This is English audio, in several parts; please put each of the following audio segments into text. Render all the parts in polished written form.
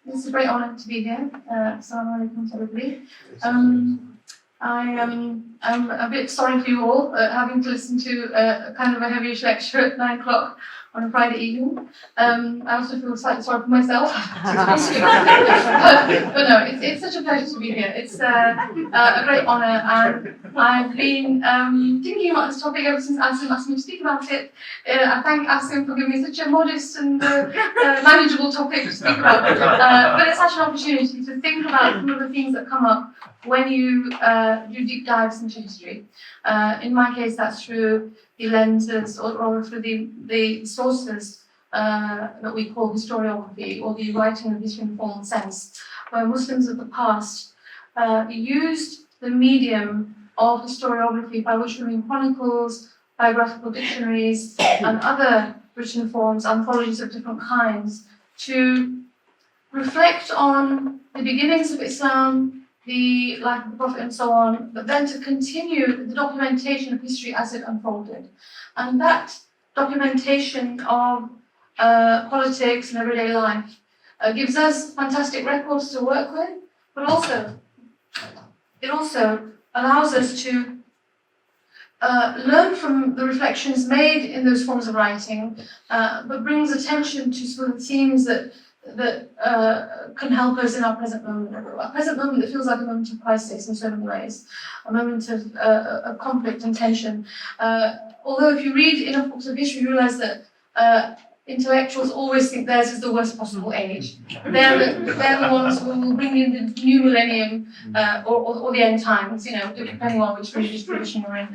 It's a great honour to be here. Assalamu alaikum to everybody. I'm a bit sorry for you all having to listen to a kind of a heavyish lecture at 9 o'clock on a Friday evening. I also feel slightly sorry for myself. but no, it's such a pleasure to be here. It's a great honour, and I've been thinking about this topic ever since Asim asked me to speak about it. I thank Asim for giving me such a modest and manageable topic to speak about. But it's such an opportunity to think about some of the things that come up when you do deep dives into history. In my case, that's through the lenses or through the sources that we call historiography, or the writing of history in a formal sense, where Muslims of the past used the medium of historiography, by which we mean chronicles, biographical dictionaries, and other written forms, anthologies of different kinds, to reflect on the beginnings of Islam, the life of the Prophet and so on, but then to continue the documentation of history as it unfolded. And that documentation of politics and everyday life gives us fantastic records to work with, but it also allows us to learn from the reflections made in those forms of writing, but brings attention to some of the themes that can help us in our present moment. A present moment that feels like a moment of crisis in so many ways, a moment of conflict and tension. Although if you read enough books of history, you realise that intellectuals always think theirs is the worst possible age. They're the ones who will bring in the new millennium or the end times, depending on which religious tradition you're in.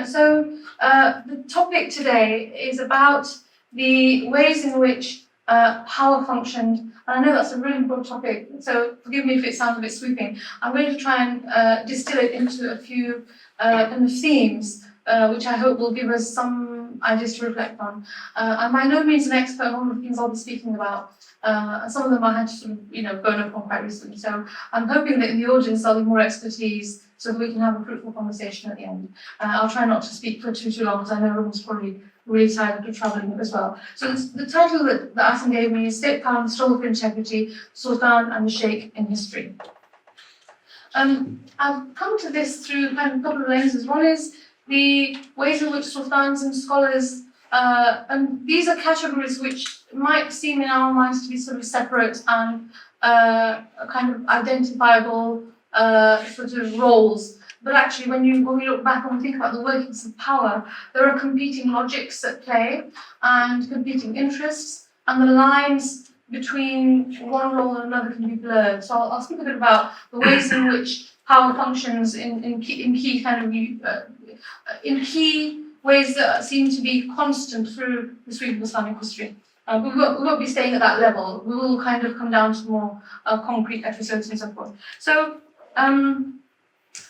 So the topic today is about the ways in which power functioned, and I know that's a really broad topic, so forgive me if it sounds a bit sweeping. I'm going to try and distill it into a few kind of themes, which I hope will give us some ideas to reflect on. I'm by no means an expert on all the things I'll be speaking about, and some of them I had to sort of, bone up on quite recently. So I'm hoping that in the audience there'll be more expertise, so that we can have a fruitful conversation at the end. I'll try not to speak for too long, because I know everyone's probably really tired after travelling as well. So the title that Asim gave me is State Power and Struggle for Integrity, Sultan and the Shaykh in History. I've come to this through kind of a couple of lenses. One is the ways in which sultans and scholars, and these are categories which might seem in our minds to be sort of separate and kind of identifiable sort of roles. But actually, when we look back and we think about the workings of power, there are competing logics at play and competing interests, and the lines between one role and another can be blurred. So I'll speak a bit about the ways in which power functions in key ways that seem to be constant through the sweep of Islamic history. We won't be staying at that level. We will kind of come down to more concrete episodes and so forth. So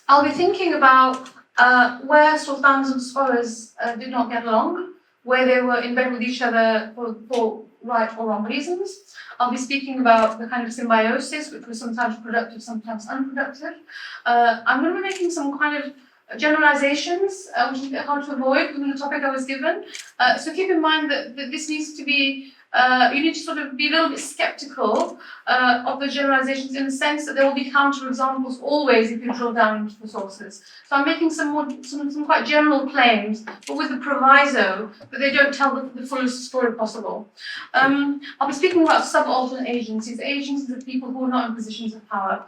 I'll be thinking about where sultans and scholars did not get along, where they were in bed with each other for right or wrong reasons. I'll be speaking about the kind of symbiosis, which was sometimes productive, sometimes unproductive. I'm going to be making some kind of generalizations, which is a bit hard to avoid given the topic I was given. So keep in mind that this needs to be, you need to sort of be a little bit skeptical of the generalizations, in the sense that there will be counterexamples always if you drill down into the sources. So I'm making some quite general claims, but with the proviso that they don't tell the fullest story possible. I'll be speaking about subaltern agencies of people who are not in positions of power,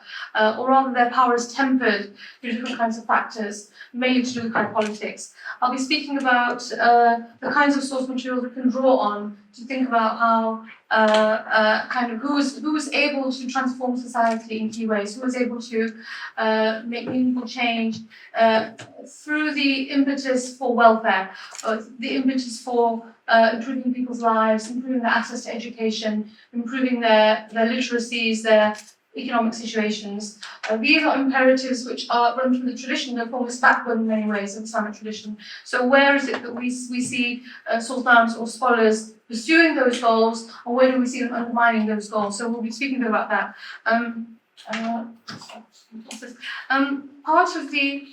or rather their power is tempered through different kinds of factors, mainly to do with high politics. I'll be speaking about the kinds of source materials we can draw on to think about how kind of who was able to transform society in key ways, who was able to make meaningful change through the impetus for welfare, the impetus for improving people's lives, improving their access to education, improving their literacies, their economic situations. These are imperatives which are run from the tradition, they're almost backward in many ways of Islamic tradition. So where is it that we see sultans or scholars pursuing those goals, or where do we see them undermining those goals? So we'll be speaking about that. Part of the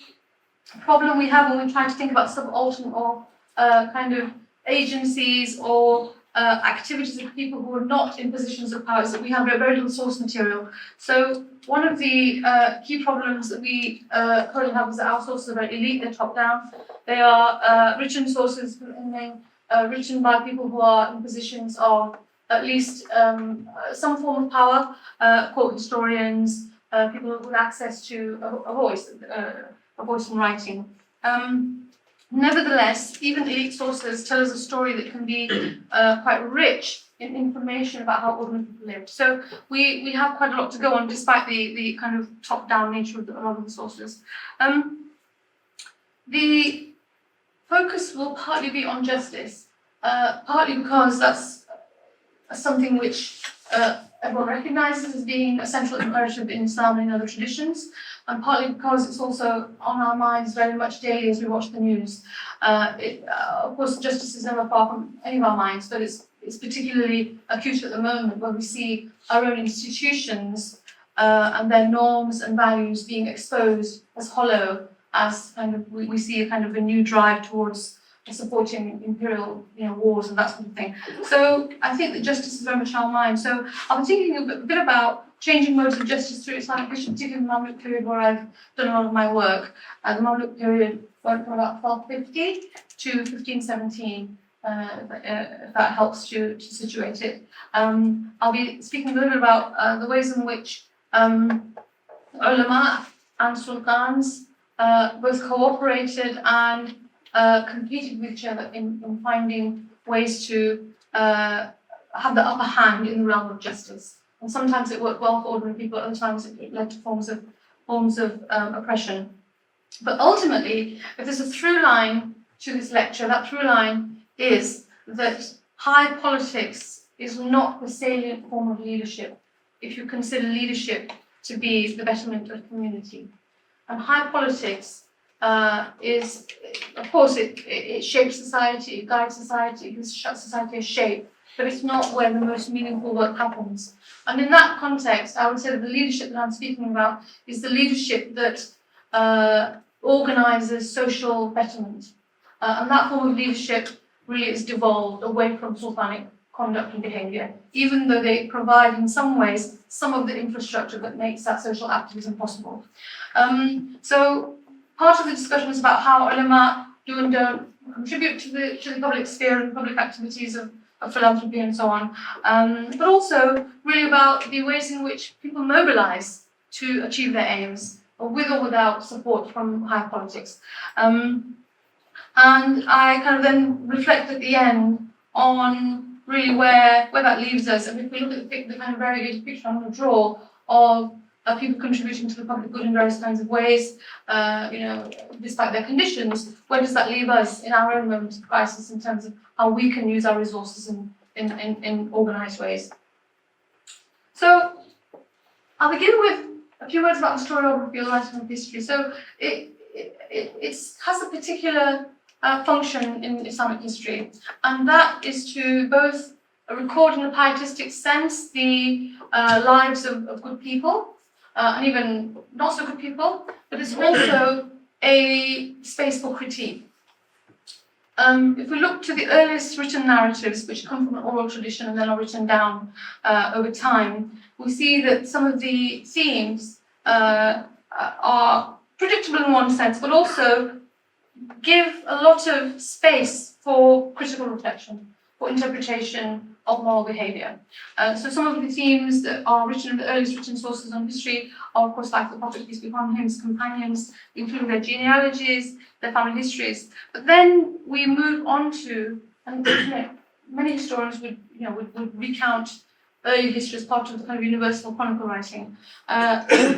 problem we have when we try to think about subaltern or kind of agencies or activities of people who are not in positions of power is that we have very little source material. So one of the key problems that we currently have is that our sources are very elite, they're top-down. They are written sources written by people who are in positions of at least some form of power, court historians, people with access to a voice in writing. Nevertheless, even elite sources tell us a story that can be quite rich in information about how ordinary people lived. So we have quite a lot to go on, despite the kind of top-down nature of a lot of the sources. The focus will partly be on justice, partly because that's something which everyone recognises as being a central imperative in Islam and in other traditions, and partly because it's also on our minds very much daily as we watch the news. Of course, justice is never far from any of our minds, but it's particularly acute at the moment when we see our own institutions and their norms and values being exposed as hollow, as kind of we see a kind of a new drive towards supporting imperial, wars and that sort of thing. So I think that justice is very much our mind. So I've been thinking a bit about changing modes of justice through Islamic history, particularly the Mamluk period where I've done a lot of my work. The Mamluk period went from about 1250 to 1517, if that helps to situate it. I'll be speaking a little bit about the ways in which ulama and sultans both cooperated and competed with each other in finding ways to have the upper hand in the realm of justice. And sometimes it worked well for ordinary people, other times it led to forms of oppression. But ultimately, if there's a through line to this lecture, that through line is that high politics is not the salient form of leadership if you consider leadership to be the betterment of community. And high politics is, of course, it shapes society, it guides society, it gives society a shape, but it's not where the most meaningful work happens. And in that context, I would say that the leadership that I'm speaking about is the leadership that organises social betterment. And that form of leadership really is devolved away from sultanic conduct and behaviour, even though they provide in some ways some of the infrastructure that makes that social activism possible. So part of the discussion is about how ulama do and don't contribute to the public sphere and public activities of philanthropy and so on, but also really about the ways in which people mobilise to achieve their aims, with or without support from higher politics. And I kind of then reflect at the end on really where that leaves us. And if we look at the kind of variegated picture I'm going to draw of people contributing to the public good in various kinds of ways, despite their conditions, where does that leave us in our own moment of crisis in terms of how we can use our resources in organised ways? So I'll begin with a few words about historiography or writing of history. So it has a particular function in Islamic history, and that is to both record in a pietistic sense the lives of good people, and even not so good people, but it's also a space for critique. If we look to the earliest written narratives, which come from an oral tradition and then are written down over time, we see that some of the themes are predictable in one sense, but also give a lot of space for critical reflection, for interpretation of moral behaviour. So some of the themes that are written in the earliest written sources on history are, of course, like the Prophet, peace be upon him, his companions, including their genealogies, their family histories. But then we move on to, and many historians would recount early history as part of the kind of universal chronicle writing,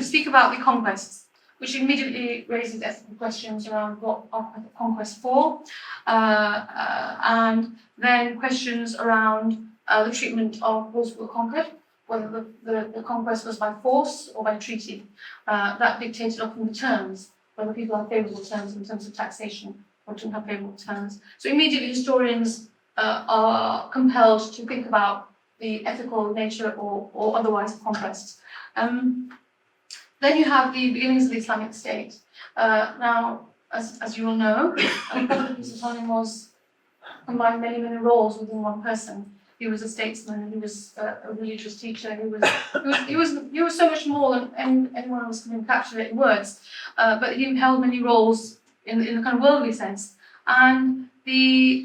speak about the conquests, which immediately raises ethical questions around what are conquests for, and then questions around the treatment of those who were conquered, whether the conquest was by force or by treaty. That dictated often the terms, whether people have favourable terms in terms of taxation or didn't have favourable terms. So immediately historians are compelled to think about the ethical nature or otherwise of conquests. Then you have the beginnings of the Islamic State. Now, as you will know, Prophet Sultan was combined many roles within one person. he was a statesman, he was a religious teacher, he was so much more than anyone else can encapsulate in words. But he held many roles in the kind of worldly sense. And the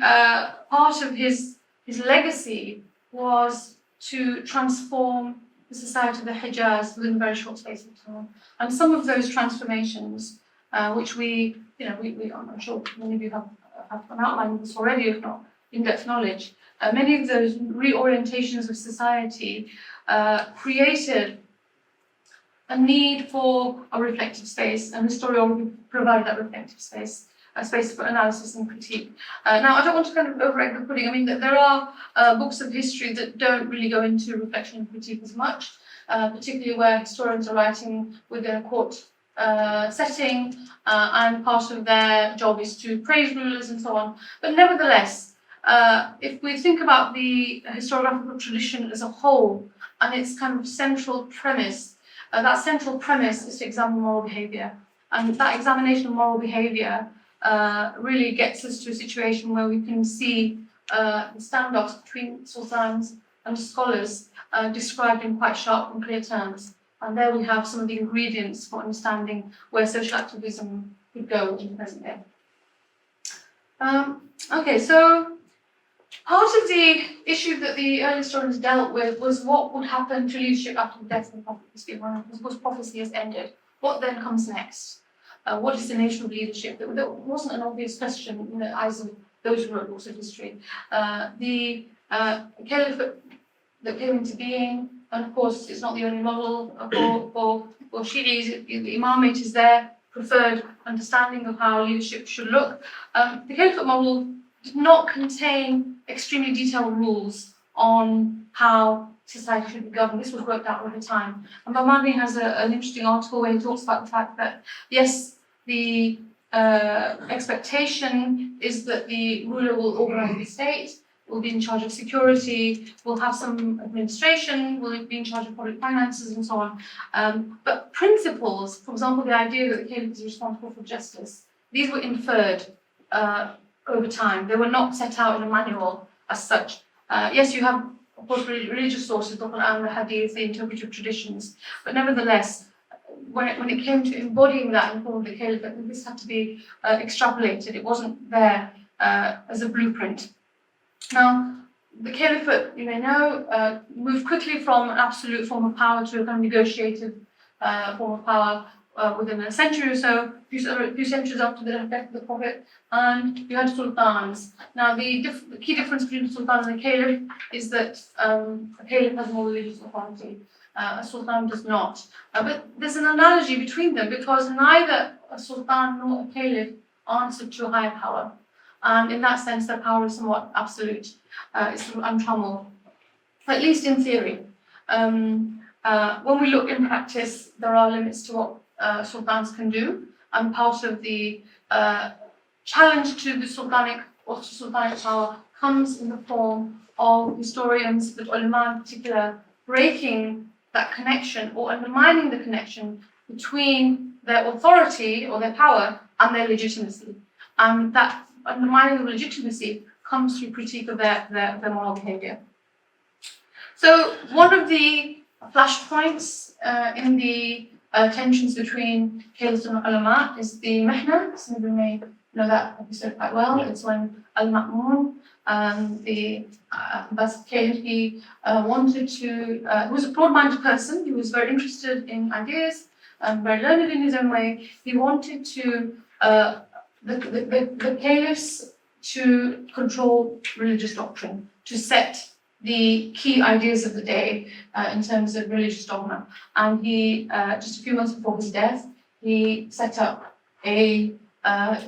part of his legacy was to transform the society of the Hijaz within a very short space of time. And some of those transformations, which I'm sure many of you have an outline of this already, if not in-depth knowledge, many of those reorientations of society created a need for a reflective space, and the story already provided that reflective space, a space for analysis and critique. Now, I don't want to kind of over-egg the pudding. I mean, there are books of history that don't really go into reflection and critique as much, particularly where historians are writing within a court setting, and part of their job is to praise rulers and so on. But nevertheless, if we think about the historiographical tradition as a whole and its kind of central premise, that central premise is to examine moral behaviour. And that examination of moral behaviour really gets us to a situation where we can see the standoffs between sultans and scholars described in quite sharp and clear terms. And there we have some of the ingredients for understanding where social activism could go in the present day. Okay, so part of the issue that the early historians dealt with was what would happen to leadership after the death of the Prophet, peace be upon him, because prophecy has ended. What then comes next? What is the nature of leadership? That wasn't an obvious question in the eyes of those who wrote books of history. The caliphate that came into being, and of course it's not the only model for Shi'is, the imamate is their preferred understanding of how leadership should look. The caliphate model did not contain extremely detailed rules on how society should be governed. This was worked out over time. And Bahmani has an interesting article where he talks about the fact that, yes, the expectation is that the ruler will organize the state, will be in charge of security, will have some administration, will be in charge of public finances and so on. But principles, for example, the idea that the caliph is responsible for justice, these were inferred over time. They were not set out in a manual as such. Yes, you have, of course, religious sources, the Quran, the Hadith, the interpretive traditions, but nevertheless, when it came to embodying that in the form of the caliphate, this had to be extrapolated. It wasn't there as a blueprint. Now, the caliphate, you may know, moved quickly from an absolute form of power to a kind of negotiated form of power within a century or so, a few centuries after the death of the Prophet, and you had sultans. Now, the key difference between the sultan and the caliph is that a caliph has more religious authority. A sultan does not. But there's an analogy between them because neither a sultan nor a caliph answered to a higher power. And in that sense, their power is somewhat absolute. It's sort of untrammeled, at least in theory. When we look in practice, there are limits to what sultans can do. And part of the challenge to the sultanic power comes in the form of historians, the ulama in particular, breaking that connection or undermining the connection between their authority or their power and their legitimacy. And that undermining of legitimacy comes through critique of their moral behaviour. So one of the flashpoints in the tensions between caliphs and ulama is the Mihna. Some of you may know that episode quite well. It's when Al-Ma'mun, the Abbas caliph, he wanted to, he was a broad-minded person, he was very interested in ideas, very learned in his own way. He wanted to the caliphs to control religious doctrine, to set the key ideas of the day in terms of religious dogma. And he, just a few months before his death, he set up a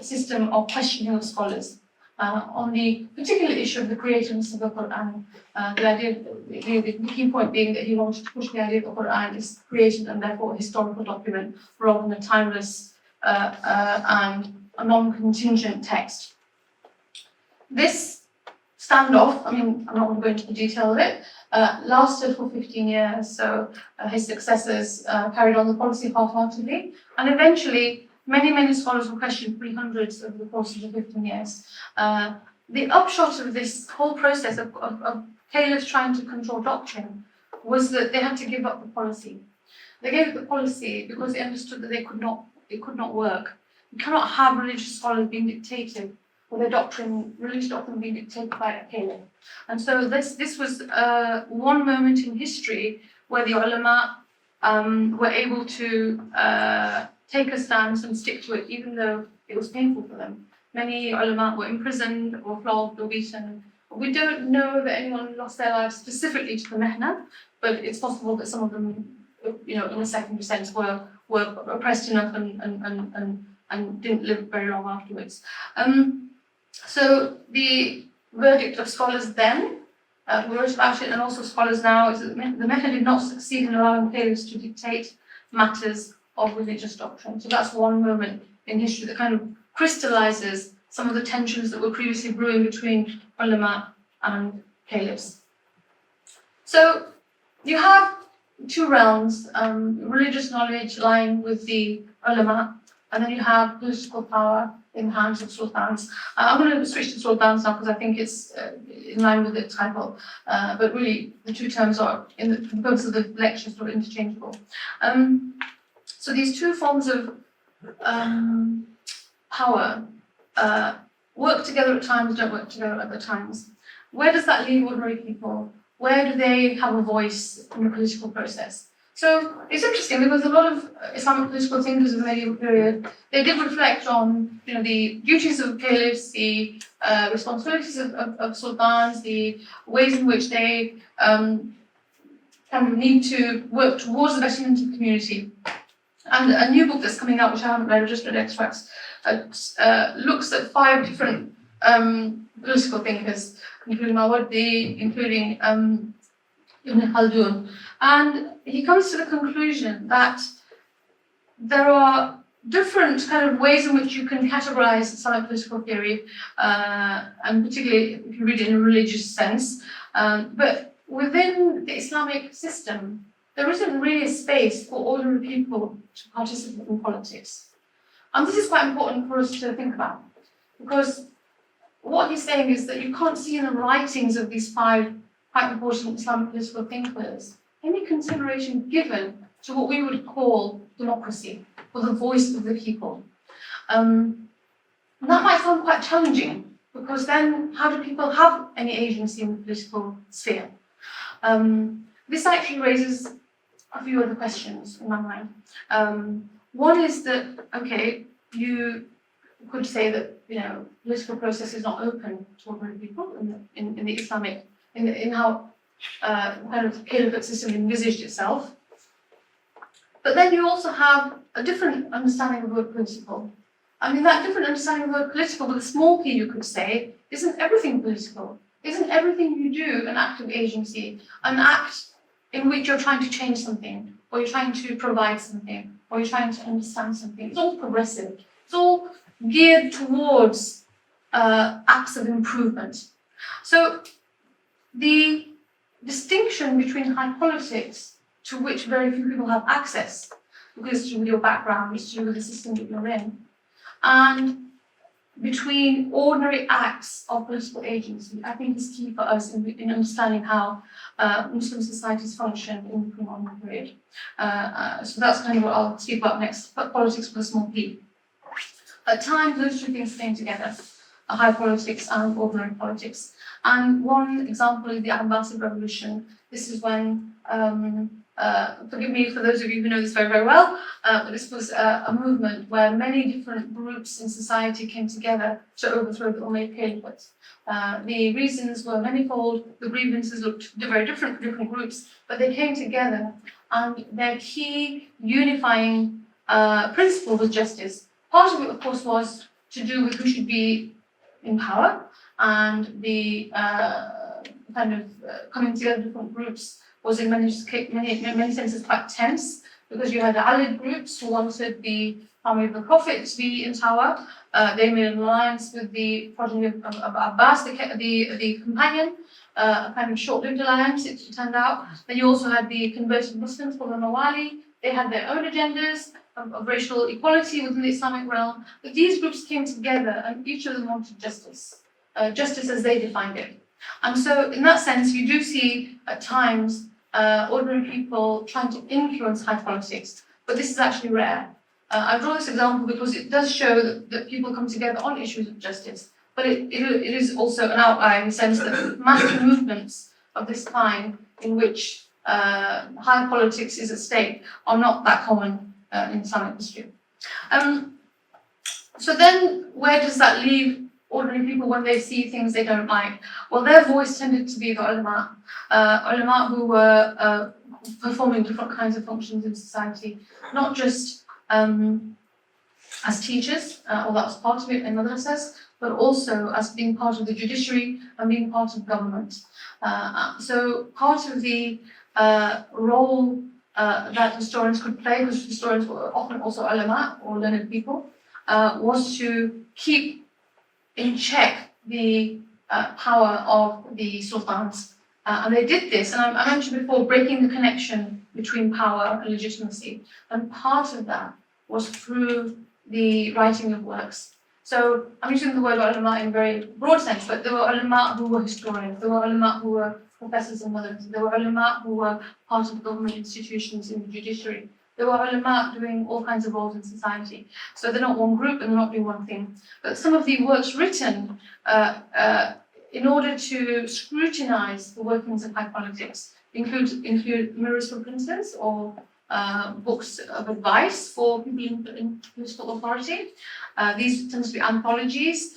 system of questioning of scholars on the particular issue of the creativeness of the Quran. The key point being that he wanted to push the idea that the Quran is created and therefore a historical document rather than a timeless and a non-contingent text. This standoff, I mean, I'm not going to go into the detail of it, lasted for 15 years, so his successors carried on the policy half-heartedly, and eventually many scholars were questioned, 300s over the course of the 15 years. the upshot of this whole process of caliphs trying to control doctrine was that they had to give up the policy. They gave up the policy because they understood that it could not work. You cannot have religious scholars being dictated, or their doctrine, religious doctrine being dictated by a caliph. And so this was one moment in history where the ulama were able to take a stance and stick to it, even though it was painful for them. Many ulama were imprisoned or flogged or beaten. We don't know that anyone lost their lives specifically to the mehna, but it's possible that some of them, in a secondary sense, were oppressed enough and didn't live very long afterwards. So the verdict of scholars then, who wrote about it, and also scholars now, is that the mehna did not succeed in allowing caliphs to dictate matters of religious doctrine. So that's one moment in history that kind of crystallizes some of the tensions that were previously brewing between ulama and caliphs. So you have two realms, religious knowledge lying with the ulama, and then you have political power in the hands of sultans. I'm going to switch to sultans now because I think it's in line with the title, but really the two terms are, for the purpose of the lecture, sort of interchangeable. So these two forms of power work together at times, don't work together at other times. Where does that leave ordinary people? Where do they have a voice in the political process? So it's interesting because a lot of Islamic political thinkers of the medieval period, they did reflect on the duties of caliphs, the responsibilities of sultans, the ways in which they kind of need to work towards the betterment of the community. And a new book that's coming out, which I haven't read, I've just read extracts, looks at 5 different political thinkers, including Mawardi, including Ibn Khaldun. And he comes to the conclusion that there are different kind of ways in which you can categorize Islamic political theory, and particularly if you read it in a religious sense. But within the Islamic system, there isn't really a space for ordinary people to participate in politics. And this is quite important for us to think about, because what he's saying is that you can't see in the writings of these 5 quite important Islamic political thinkers any consideration given to what we would call democracy, or the voice of the people. And that might sound quite challenging, because then how do people have any agency in the political sphere? This actually raises a few other questions in my mind. One is that, okay, you could say that political process is not open to ordinary people in the Islamic, in how kind of caliphate system envisaged itself. But then you also have a different understanding of the word political. I mean, that different understanding of the word political, with a small p, you could say, isn't everything political? Isn't everything you do an act of agency, an act in which you're trying to change something, or you're trying to provide something, or you're trying to understand something? It's all progressive. It's all geared towards acts of improvement. So the distinction between high politics, to which very few people have access, because it's to do with your background, it's to do with the system that you're in, and between ordinary acts of political agency, I think is key for us in understanding how Muslim societies function in the pre-modern period. So that's kind of what I'll speak about next, politics with a small p. At times, those two things came together, high politics and ordinary politics. And one example is the Abbasid Revolution. This is when, forgive me for those of you who know this very, very well, but this was a movement where many different groups in society came together to overthrow the Umayyad Caliphate. The reasons were manifold, the grievances looked very different for different groups, but they came together, and their key unifying principle was justice. Part of it, of course, was to do with who should be in power, and the kind of coming together of different groups was in many senses quite tense, because you had the Alid groups who wanted the family of the Prophet to be in power. They made an alliance with the progeny of Abbas, the companion, a kind of short-lived alliance, it turned out. Then you also had the converted Muslims called the Mawali. They had their own agendas of racial equality within the Islamic realm. But these groups came together, and each of them wanted justice. justice as they defined it. And so in that sense, you do see at times ordinary people trying to influence high politics, but this is actually rare. I draw this example because it does show that people come together on issues of justice, but it is also an outlier in the sense that mass movements of this kind in which high politics is at stake are not that common in Islamic history. So then where does that leave ordinary people when they see things they don't like? Well, their voice tended to be the ulama, ulama who were performing different kinds of functions in society, not just as teachers, or that was part of it in madrasas, but also as being part of the judiciary and being part of government. So part of the role that historians could play, because historians were often also ulama or learned people, was to keep in check the power of the sultans. And they did this, and I mentioned before, breaking the connection between power and legitimacy. And part of that was through the writing of works. So I'm using the word ulama in a very broad sense, but there were ulama who were historians, there were ulama who were professors and others, there were ulama who were part of government institutions in the judiciary. There were ulama doing all kinds of roles in society. So they're not one group and they're not doing one thing. But some of the works written in order to scrutinize the workings of high politics include mirrors for princes or books of advice for people in political authority. These tend to be anthologies.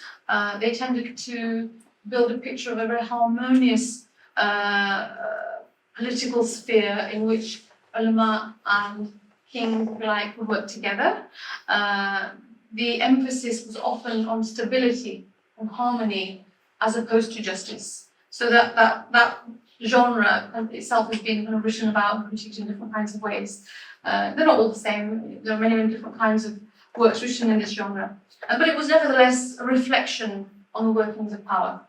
They tended to build a picture of a very harmonious political sphere in which ulama and kings, if you like, would work together. The emphasis was often on stability and harmony as opposed to justice. So that genre itself has been kind of written about and critiqued in different kinds of ways. They're not all the same. There are many, many different kinds of works written in this genre. But it was nevertheless a reflection on the workings of power.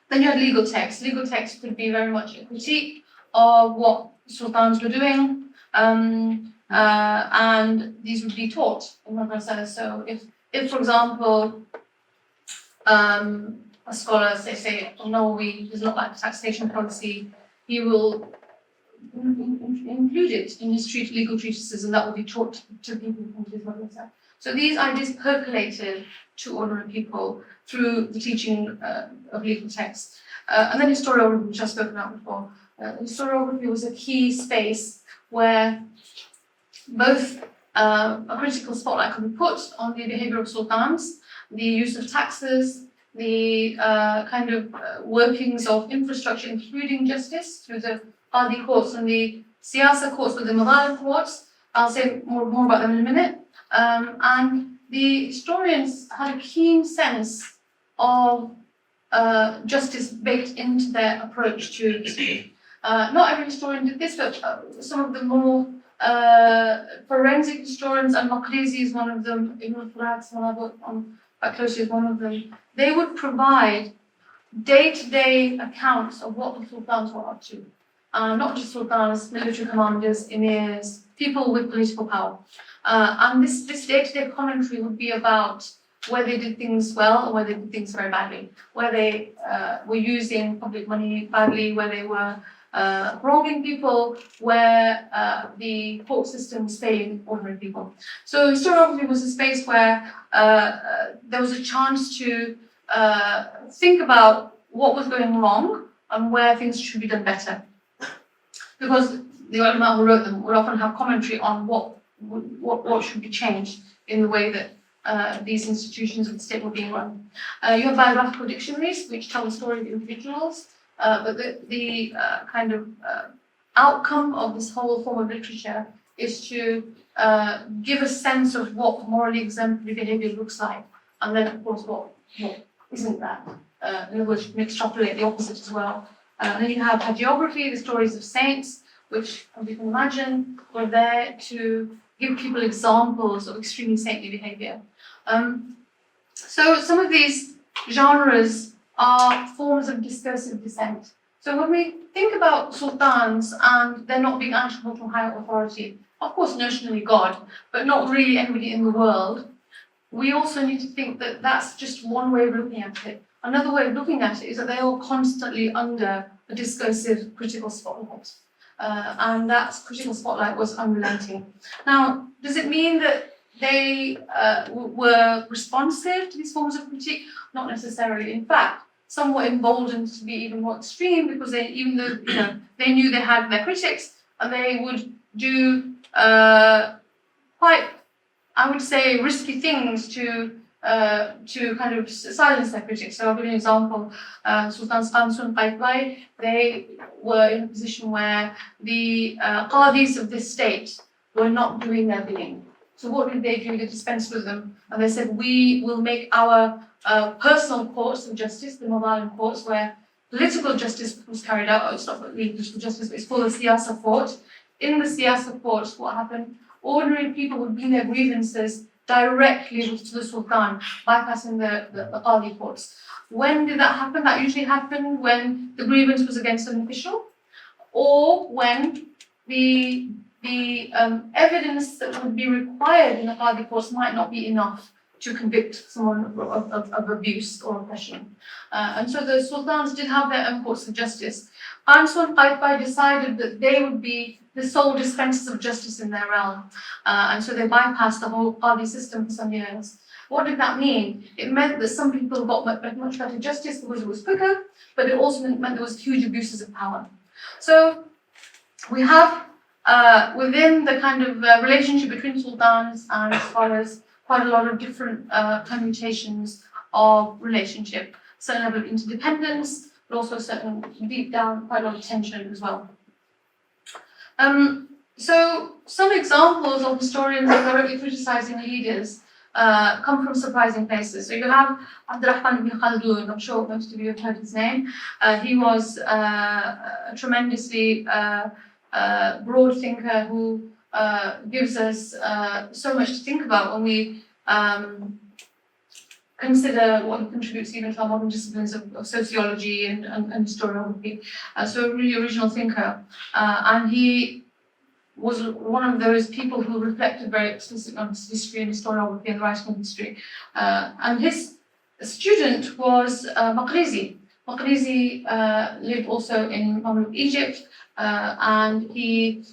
Then you had legal text. Legal text could be very much a critique of what sultans were doing, and these would be taught in madrasas. So if for example, a scholar, say Nawawi does not like taxation policy, he will include it in his legal treatises, and that will be taught to people from his madrasa. So these ideas percolated to ordinary people through the teaching of legal text. And then historiography, which I've spoken about before. Historiography was a key space where both a critical spotlight could be put on the behavior of sultans, the use of taxes, the kind of workings of infrastructure, including justice, through the qadi courts and the siyasa courts, with the madhab courts. I'll say more about them in a minute. And the historians had a keen sense of justice baked into their approach to history. Not every historian did this, but some of the more forensic historians, and Maqrizi is one of them, Ibn al-Furat, one I worked on quite closely, is one of them. They would provide day-to-day accounts of what the sultans were up to. Not just sultans, military commanders, emirs, people with political power. And this day-to-day commentary would be about where they did things well or where they did things very badly, where they were using public money badly, where they were wronging people, where the court system was failing ordinary people. So historiography was a space where there was a chance to think about what was going wrong and where things should be done better. Because the ulama who wrote them would often have commentary on what should be changed in the way that these institutions of the state were being run. You have biographical dictionaries which tell the story of individuals, but the kind of outcome of this whole form of literature is to give a sense of what morally exemplary behavior looks like, and then of course what isn't that. In other words, you can extrapolate the opposite as well. Then you have hagiography, the stories of saints, which, as you can imagine, were there to give people examples of extremely saintly behavior. So some of these genres are forms of discursive dissent. So when we think about sultans and they're not being answerable to higher authority, of course notionally God, but not really anybody in the world, we also need to think that that's just one way of looking at it. another way of looking at it is that they are constantly under a discursive critical spotlight. And that critical spotlight was unrelenting. Now, does it mean that they were responsive to these forms of critique? Not necessarily. In fact, some were emboldened to be even more extreme because they, even though they knew they had their critics, and they would do quite, I would say, risky things to kind of silence their critics. So I'll give you an example. Sultan Qaitbay, they were in a position where the qadis of this state were not doing their bidding. So what did they do? They dispensed with them, and they said, we will make our personal courts of justice, the Mazalim courts, where political justice was carried out. It's not really political justice, but it's called the Siyasa court. In the Siyasa courts, what happened? Ordinary people would bring their grievances directly to the Sultan, bypassing the Qadi courts. When did that happen? That usually happened when the grievance was against an official, or when the evidence that would be required in the Qadi courts might not be enough to convict someone of abuse or oppression. And so the sultans did have their own courts of justice. Sultan Qaitbay decided that they would be the sole dispensers of justice in their realm. And so they bypassed the whole Qadi system for some years. What did that mean? It meant that some people got much better justice because it was quicker, but it also meant there was huge abuses of power. So we have within the kind of relationship between sultans and scholars quite a lot of different permutations of relationship, certain level of interdependence, but also certain deep down quite a lot of tension as well. So some examples of historians directly criticizing leaders come from surprising places. So you have Abdurrahman ibn Khaldun. I'm sure most of you have heard his name. He was a tremendously broad thinker who gives us so much to think about when we consider what he contributes even to our modern disciplines of sociology and historiography. So a really original thinker. And he was one of those people who reflected very explicitly on history and historiography and writing of history. And his student was Maqrizi. Maqrizi lived also in Mamluk Egypt, and he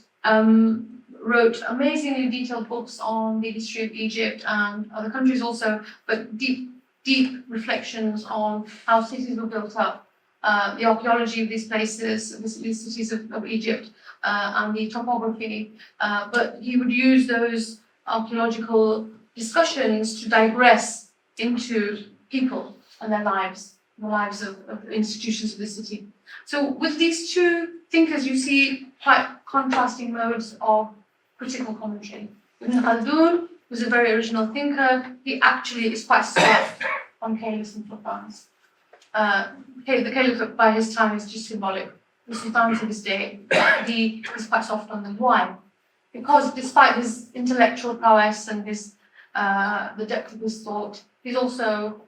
wrote amazingly detailed books on the history of Egypt and other countries also, but deep reflections on how cities were built up, the archaeology of these places, these cities of Egypt, and the topography. But he would use those archaeological discussions to digress into people and their lives, the lives of institutions of the city. So with these two thinkers, you see quite contrasting modes of critical commentary. Ibn Khaldun was a very original thinker. He actually is quite soft on caliphs and sultans. The caliph by his time is just symbolic. The sultans of his day, he is quite soft on them. Why? Because despite his intellectual prowess and his the depth of his thought, he also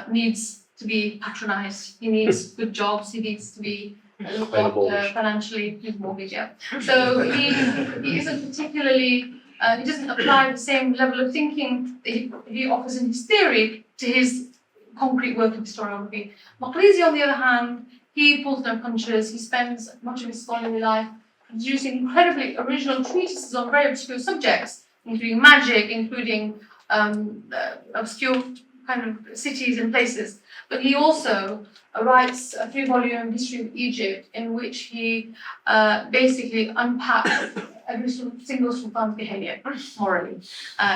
needs to be patronized. He needs good jobs. He needs to be looked after financially, his mortgage, yeah. So he isn't particularly, he doesn't apply the same level of thinking that he offers in his theory to his concrete work of historiography. Maqrizi, on the other hand, he pulls no punches. He spends much of his scholarly life producing incredibly original treatises on very obscure subjects, including magic, including obscure kind of cities and places. But he also writes a 3-volume history of Egypt in which he basically unpacks every single sultan's behavior morally.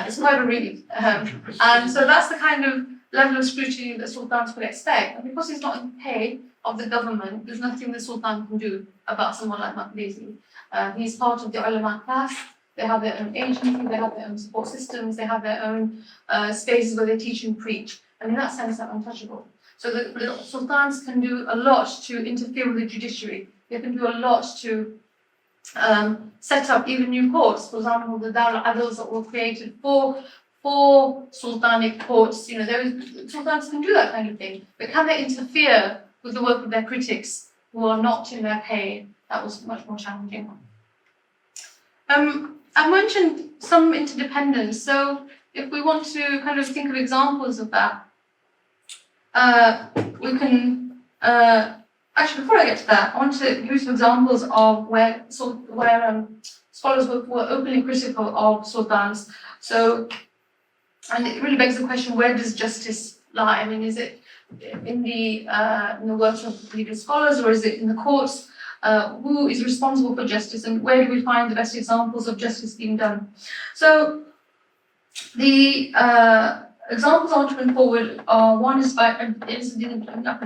It's quite a read. And so that's the kind of level of scrutiny that sultans could expect. And because he's not in pay of the government, there's nothing the sultan can do about someone like Maqrizi. He's part of the ulama class. They have their own agency, they have their own support systems, they have their own spaces where they teach and preach. And in that sense, they're untouchable. So the sultans can do a lot to interfere with the judiciary. They can do a lot to set up even new courts. For example, the Dar al-Adls that were created for sultanic courts. Sultans can do that kind of thing. But can they interfere with the work of their critics who are not in their pay? That was much more challenging. I mentioned some interdependence. So if we want to kind of think of examples of that, we can actually, before I get to that, I want to give you some examples of where scholars were openly critical of sultans. So, and it really begs the question: where does justice lie? I mean, is it in the works of legal scholars, or is it in the courts? Who is responsible for justice, and where do we find the best examples of justice being done? So, the examples I want to bring forward are one is by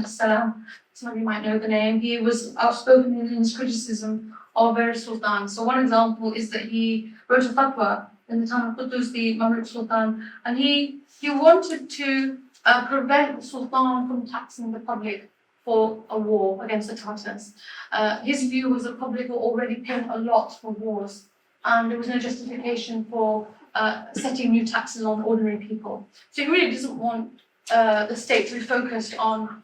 Salam. Some of you might know the name. He was outspoken in his criticism of various sultans. So one example is that he wrote a fatwa in the time of Qutuz, the Mamluk Sultan, and he wanted to prevent the Sultan from taxing the public for a war against the Tatars. His view was the public were already paying a lot for wars, and there was no justification for setting new taxes on ordinary people. So he really doesn't want the state to be focused on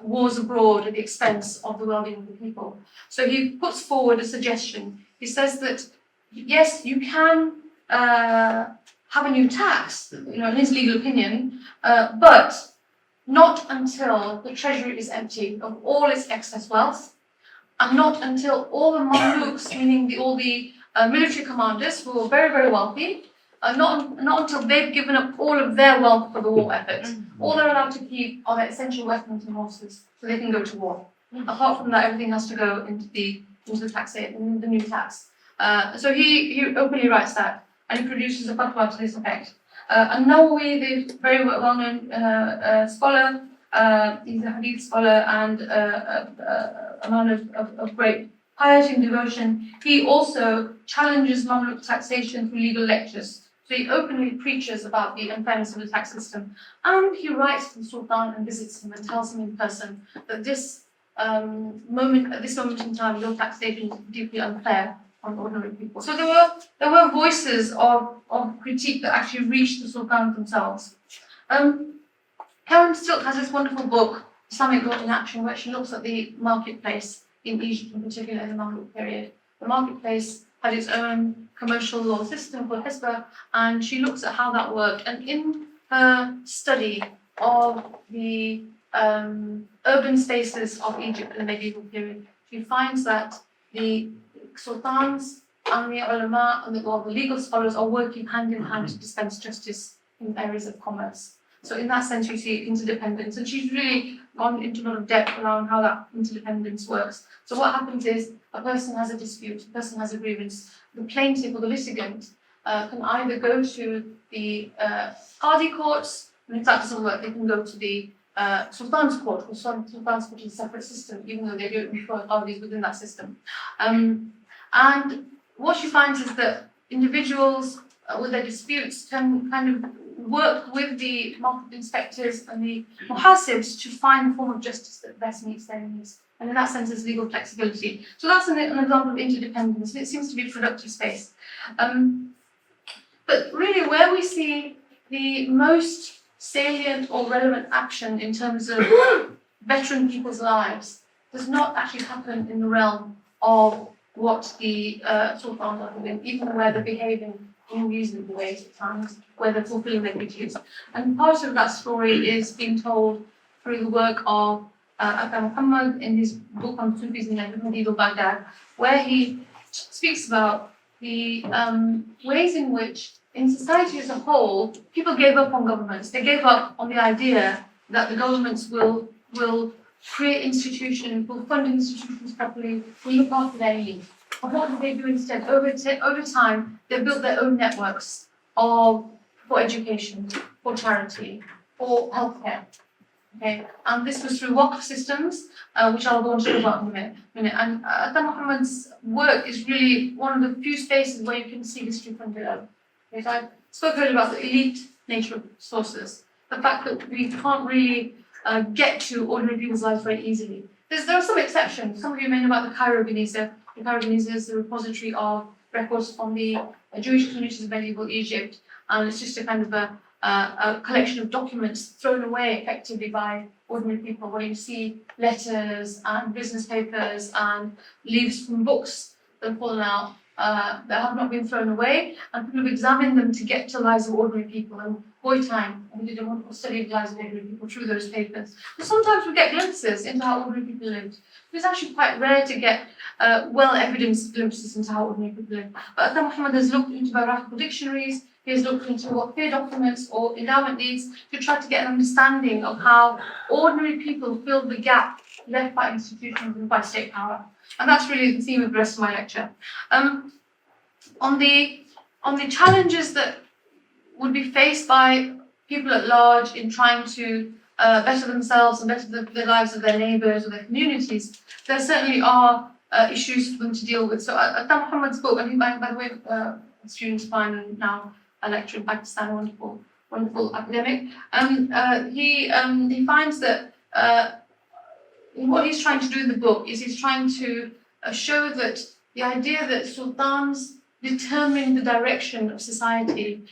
wars abroad at the expense of the well-being of the people. So he puts forward a suggestion. He says that, yes, you can have a new tax, in his legal opinion, but not until the treasury is empty of all its excess wealth, and not until all the Mamluks, meaning all the military commanders who are very, very wealthy, not until they've given up all of their wealth for the war effort. All they're allowed to keep are their essential weapons and horses, so they can go to war. Apart from that, everything has to go into the taxation, the new tax. So he openly writes that, and he produces a fatwa to this effect. And Nawawi, the very well-known scholar, he's a hadith scholar and a man of great piety and devotion. He also challenges Mamluk taxation through legal lectures. So he openly preaches about the unfairness of the tax system. And he writes to the Sultan and visits him and tells him in person that at this moment in time, your taxation is deeply unfair on ordinary people. So there were voices of critique that actually reached the Sultan themselves. Karen Stilt has this wonderful book, Islamic Law in Action, where she looks at the marketplace in Egypt, in particular in the Mamluk period. The marketplace had its own commercial law system called Hisba, and she looks at how that worked. And in her study of the urban spaces of Egypt in the medieval period, she finds that the sultans and the ulama and the legal scholars are working hand in hand to dispense justice in areas of commerce. So in that sense, you see interdependence, and she's really gone into a lot of depth around how that interdependence works. So what happens is a person has a dispute, a person has a grievance. The plaintiff or the litigant can either go to the Qadi courts, and if that doesn't work, they can go to the Sultan's court, because Sultan's court is a separate system, even though they do employ Qadis within that system. And what she finds is that individuals with their disputes can kind of work with the market inspectors and the muhasibs to find a form of justice that best meets their needs. And in that sense, there's legal flexibility. So that's an example of interdependence, and it seems to be a productive space. But really, where we see the most salient or relevant action in terms of bettering people's lives does not actually happen in the realm of what the sultans are doing, even where they're behaving in reasonable ways at times, where they're fulfilling their duties. And part of that story is being told through the work of Akram Muhammad in his book on Sufis in Medieval Baghdad, where he speaks about the ways in which, in society as a whole, people gave up on governments. They gave up on the idea that the governments will create institutions, will fund institutions properly, will look after their needs. But what did they do instead? Over time, they built their own networks for education, for charity, for healthcare. Okay, and this was through waqf systems, which I'll go on to talk about in a minute. And Akram Muhammad's work is really one of the few spaces where you can see history from below. Okay, so I spoke earlier about the elite nature of sources, the fact that we can't really get to ordinary people's lives very easily. There are some exceptions. Some of you may know about the Cairo Geniza. The Cairo Geniza is the repository of records from the Jewish communities of medieval Egypt, and it's just a kind of a collection of documents thrown away effectively by ordinary people, where you see letters and business papers and leaves from books that have fallen out that have not been thrown away, and people have examined them to get to the lives of ordinary people. And boy time, and we did a wonderful study of the lives of ordinary people through those papers. But sometimes we get glimpses into how ordinary people lived. It's actually quite rare to get well-evidenced glimpses into how ordinary people live. But Atta Muhammad has looked into biographical dictionaries, he has looked into warfare documents or endowment deeds to try to get an understanding of how ordinary people fill the gap left by institutions and by state power. And that's really the theme of the rest of my lecture. On the challenges that would be faced by people at large in trying to better themselves and better the lives of their neighbours or their communities, there certainly are issues for them to deal with. So Atta Muhammad's book, and he, by the way, students of mine and now a lecturer in Pakistan, wonderful academic, he finds that what he's trying to do in the book is he's trying to show that the idea that sultans determine the direction of society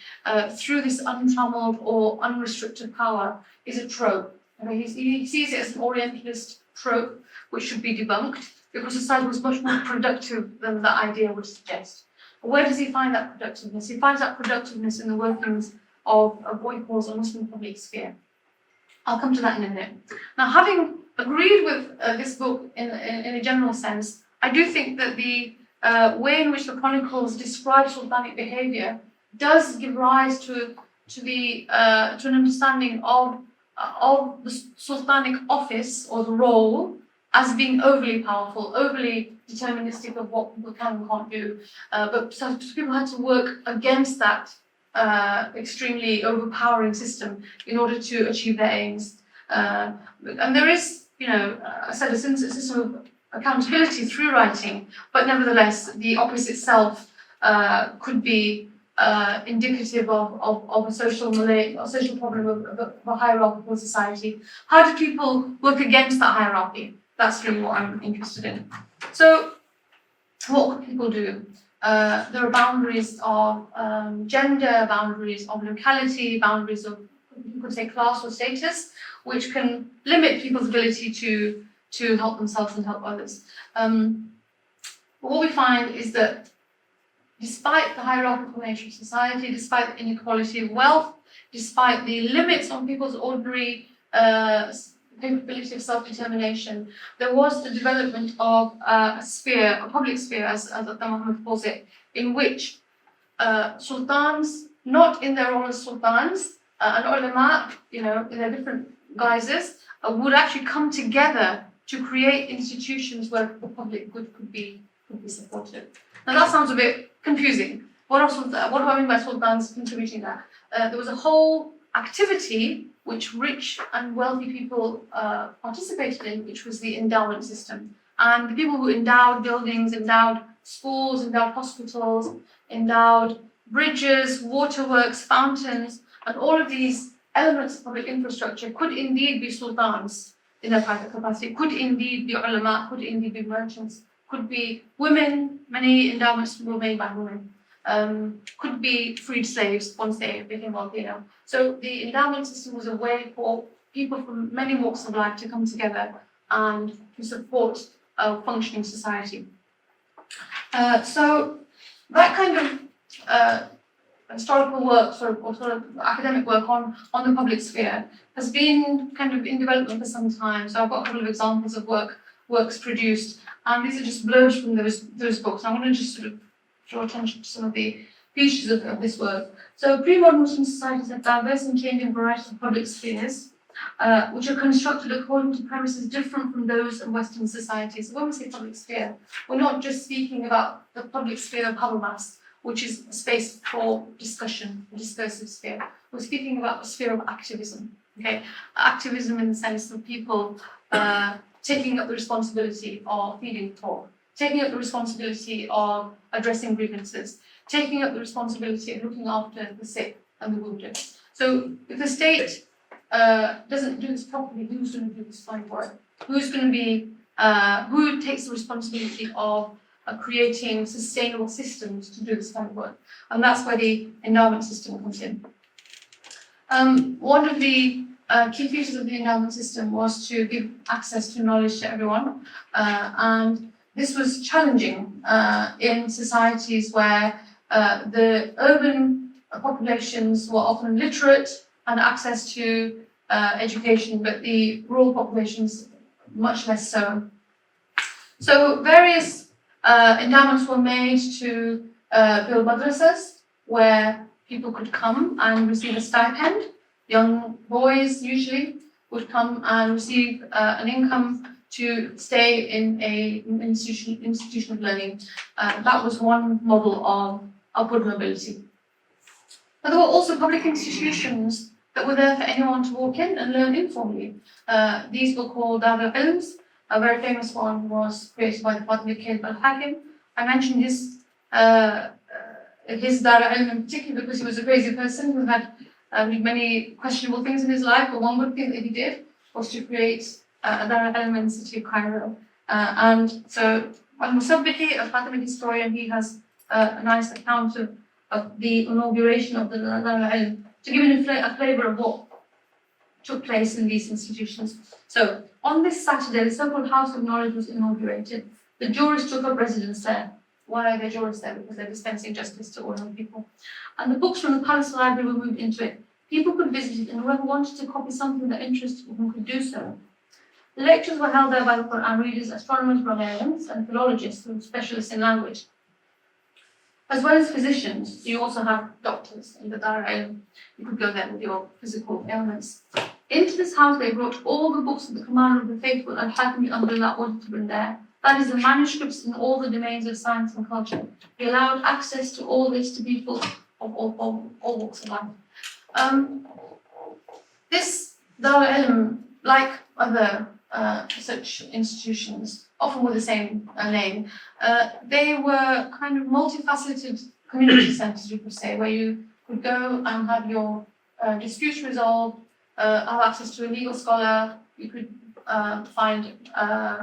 through this untrammeled or unrestricted power is a trope. He sees it as an Orientalist trope which should be debunked because society was much more productive than that idea would suggest. Where does he find that productiveness? He finds that productiveness in the workings of what he calls a Muslim public sphere. I'll come to that in a minute. Now, having agreed with this book in a general sense, I do think that the way in which the chronicles describe sultanic behaviour does give rise to an understanding of the sultanic office or the role as being overly powerful, overly deterministic of what people can and can't do. But so people had to work against that extremely overpowering system in order to achieve their aims. And there is, I said, a system of accountability through writing, but nevertheless, the office itself could be indicative of a social problem of a hierarchical society. How do people work against that hierarchy? That's really what I'm interested in. So, what can people do? There are boundaries of gender, boundaries of locality, boundaries of, you could say, class or status, which can limit people's ability to help themselves and help others. But what we find is that despite the hierarchical nature of society, despite the inequality of wealth, despite the limits on people's ordinary capability of self-determination, there was the development of a sphere, a public sphere, as Atta Muhammad calls it, in which sultans, not in their role as sultans, and ulama, in their different guises, would actually come together to create institutions where the public good could be supported. Now that sounds a bit confusing. What do I mean by sultans contributing that? There was a whole activity which rich and wealthy people participated in, which was the endowment system. And the people who endowed buildings, endowed schools, endowed hospitals, endowed bridges, waterworks, fountains, and all of these elements of public infrastructure could indeed be sultans in their private capacity, could indeed be ulama, could indeed be merchants, could be women, many endowments were made by women, could be freed slaves once they became wealthy. So the endowment system was a way for people from many walks of life to come together and to support a functioning society. So that kind of historical work, or sort of academic work on the public sphere has been kind of in development for some time. So I've got a couple of examples of works produced, and these are just blurbs from those books. I'm going to just sort of draw attention to some of the features of this work. So pre-modern Muslim societies have diverse and changing varieties of public spheres, which are constructed according to premises different from those of Western societies. So when we say public sphere, we're not just speaking about the public sphere of Habermas, which is a space for discussion, a discursive sphere. We're speaking about a sphere of activism. Okay, activism in the sense of people taking up the responsibility of feeding the poor, taking up the responsibility of addressing grievances, taking up the responsibility of looking after the sick and the wounded. So if the state doesn't do this properly, who's going to do this fine work? Who's going to be, who takes the responsibility of creating sustainable systems to do this kind of work? And that's where the endowment system comes in. One of the key features of the endowment system was to give access to knowledge to everyone, and this was challenging in societies where the urban populations were often literate and access to education, but the rural populations much less so. So various endowments were made to build madrasas where people could come and receive a stipend. Young boys usually would come and receive an income to stay in an institution of learning. That was one model of upward mobility. But there were also public institutions that were there for anyone to walk in and learn informally. These were called Dar al-Ilms. A very famous one was created by the Fadl al-Hakim. I mentioned his Dar al-Ilm in particular because he was a crazy person who had many questionable things in his life, but one good thing that he did was to create a Dar al-Ilm in the city of Cairo. And so, Al-Musabbiki, a Fatimid historian, he has a nice account of the inauguration of the Dar al-Ilm to give you a flavour of what took place in these institutions. So, on this Saturday, the so-called House of Knowledge was inaugurated. The jurists took up residence there. Why are there jurists there? Because they're dispensing justice to ordinary people. And the books from the Palace Library were moved into it. People could visit it, and whoever wanted to copy something that interested them could do so. The lectures were held there by the Quran readers, astronomers, grammarians, and philologists who were specialists in language. As well as physicians, you also have doctors in the Dar al-Ilm. You could go there with your physical ailments. Into this house, they brought all the books of the Commander of the Faithful Al-Hakim Abdullah ordered to bring there. That is, the manuscripts in all the domains of science and culture. He allowed access to all this to people of all walks of life. This Dar al-Ilm, like other such institutions, often with the same name, they were kind of multifaceted community centres, you could say, where you could go and have your disputes resolved, have access to a legal scholar, you could find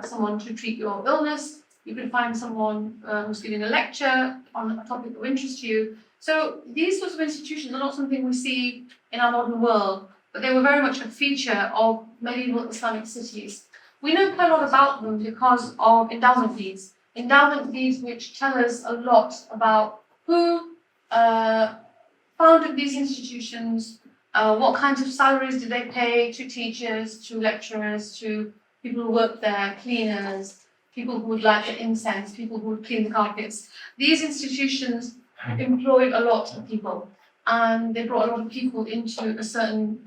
someone to treat your illness, you could find someone who's giving a lecture on a topic of interest to you. So these sorts of institutions are not something we see in our modern world, but they were very much a feature of medieval Islamic cities. We know quite a lot about them because of endowment deeds. Endowment deeds which tell us a lot about who founded these institutions, what kinds of salaries did they pay to teachers, to lecturers, to people who worked there, cleaners, people who would light the incense, people who would clean the carpets. These institutions employed a lot of people, and they brought a lot of people into a certain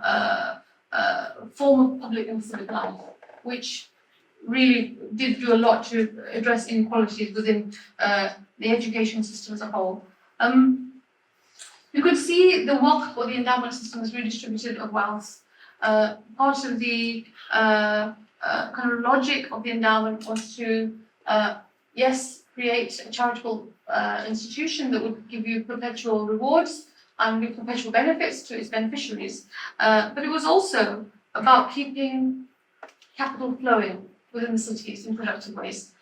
form of public and civic life, which really did do a lot to address inequalities within the education system as a whole. You could see the Waqf or the endowment system as redistributed of wealth. Part of the kind of logic of the endowment was to, yes, create a charitable institution that would give you perpetual rewards and give perpetual benefits to its beneficiaries. But it was also about keeping capital flowing within the cities in productive ways,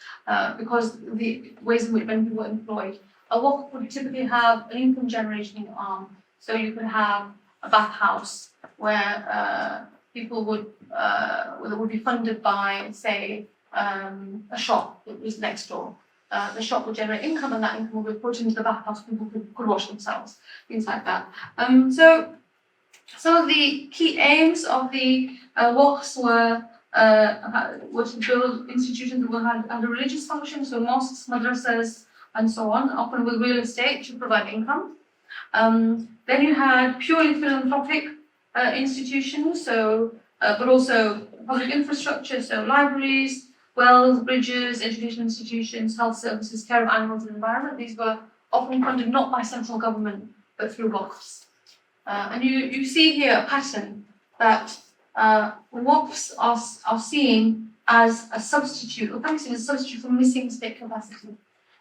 because the ways in which many people were employed. A Waqf would typically have an income generating arm. So you could have a bathhouse where people would be funded by, say, a shop that was next door. The shop would generate income, and that income would be put into the bathhouse. People could wash themselves, things like that. So some of the key aims of the Waqfs were to build institutions that had a religious function, so mosques, madrasas, and so on, often with real estate to provide income. Then you had purely philanthropic institutions, so but also public infrastructure, so libraries, wells, bridges, education institutions, health services, care of animals and environment. These were often funded not by central government, but through Waqfs. And you see here a pattern that Waqfs are seen as a substitute, or can be seen as a substitute for missing state capacity.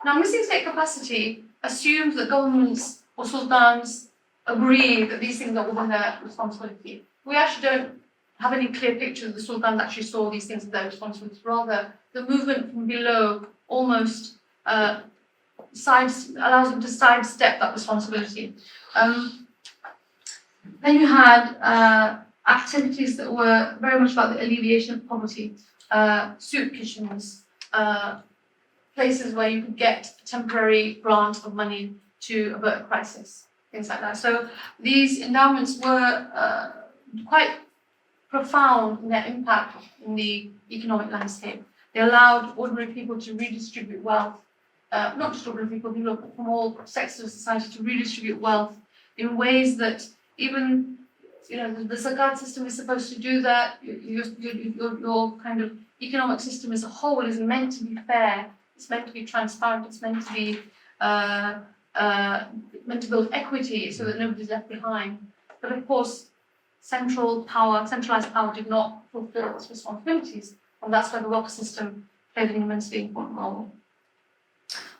Now, missing state capacity assumes that governments or sultans agree that these things are within their responsibility. We actually don't have any clear picture that the sultans actually saw these things as their responsibility. Rather, the movement from below almost allows them to sidestep that responsibility. Then you had activities that were very much about the alleviation of poverty, soup kitchens, places where you could get a temporary grant of money to avert a crisis, things like that. So these endowments were quite profound in their impact in the economic landscape. They allowed ordinary people to redistribute wealth, not just ordinary people from all sectors of society to redistribute wealth in ways that even, the zakat system is supposed to do that. Your kind of economic system as a whole is meant to be fair. It's meant to be transparent. It's meant to be meant to build equity so that nobody's left behind. But of course, centralized power did not fulfill its responsibilities, and that's where the Waqf system played an immensely important role.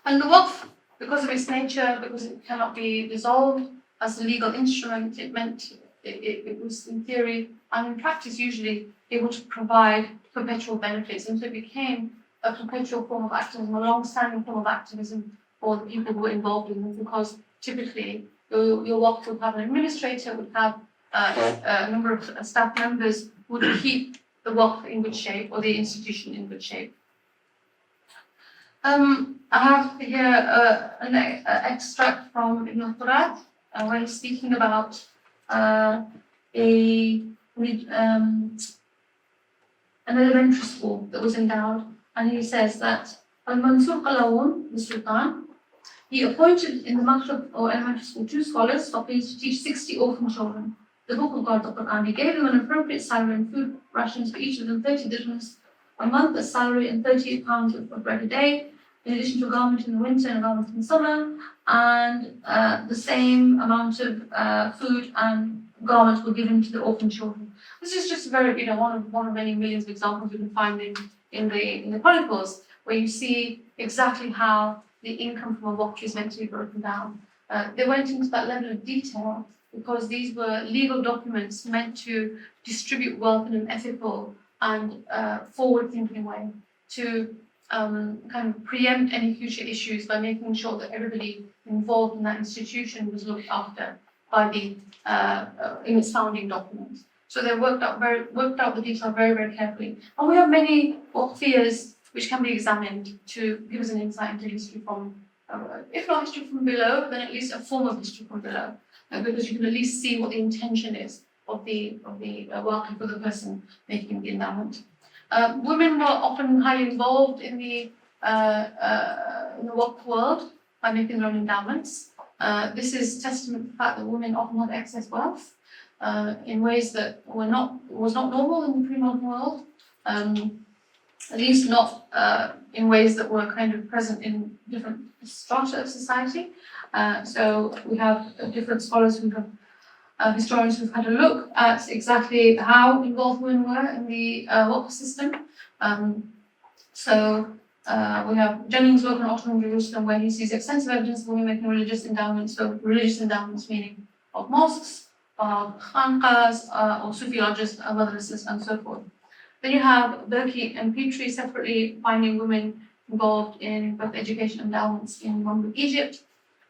And the Waqf, because of its nature, because it cannot be dissolved as a legal instrument, it meant it was in theory and in practice usually able to provide perpetual benefits, and so it became a perpetual form of activism, a long-standing form of activism for the people who were involved in it, because typically your Waqf would have an administrator, would have a number of staff members who would keep the Waqf in good shape or the institution in good shape. I have here an extract from Ibn al-Qurat where he's speaking about an elementary school that was endowed, and he says that Al-Mansur Qalawun, the Sultan, he appointed in the Maktab or elementary school 2 scholars, faqirs, to teach 60 orphan children the book of God, the Quran. He gave them an appropriate salary and food rations for each of them 30 dirhams a month as salary and 38 pounds of bread a day, in addition to a garment in the winter and a garment in the summer, and the same amount of food and garments were given to the orphan children. This is just very, one of many millions of examples you can find in the Chronicles, where you see exactly how the income from a Waqf is meant to be broken down. They went into that level of detail because these were legal documents meant to distribute wealth in an ethical and forward-thinking way, to kind of preempt any future issues by making sure that everybody involved in that institution was looked after by in its founding documents. So they worked out the detail very, very carefully. And we have many Waqfiyas which can be examined to give us an insight into history from, if not history from below, then at least a form of history from below, because you can at least see what the intention is of the Waqf for the person making the endowment. Women were often highly involved in the Waqf world by making their own endowments. This is testament to the fact that women often had excess wealth in ways that was not normal in the pre-modern world, at least not in ways that were kind of present in different strata of society. So we have different scholars who have historians who've had a look at exactly how involved women were in the Waqf system. We have Jennings' work on Ottoman Jerusalem, where he sees extensive evidence of women making religious endowments, so religious endowments meaning of mosques, of khanqahs, or Sufi lodges, madrasas, and so forth. Then you have Berkey and Petrie separately finding women involved in both education and endowments in Mamluk Egypt.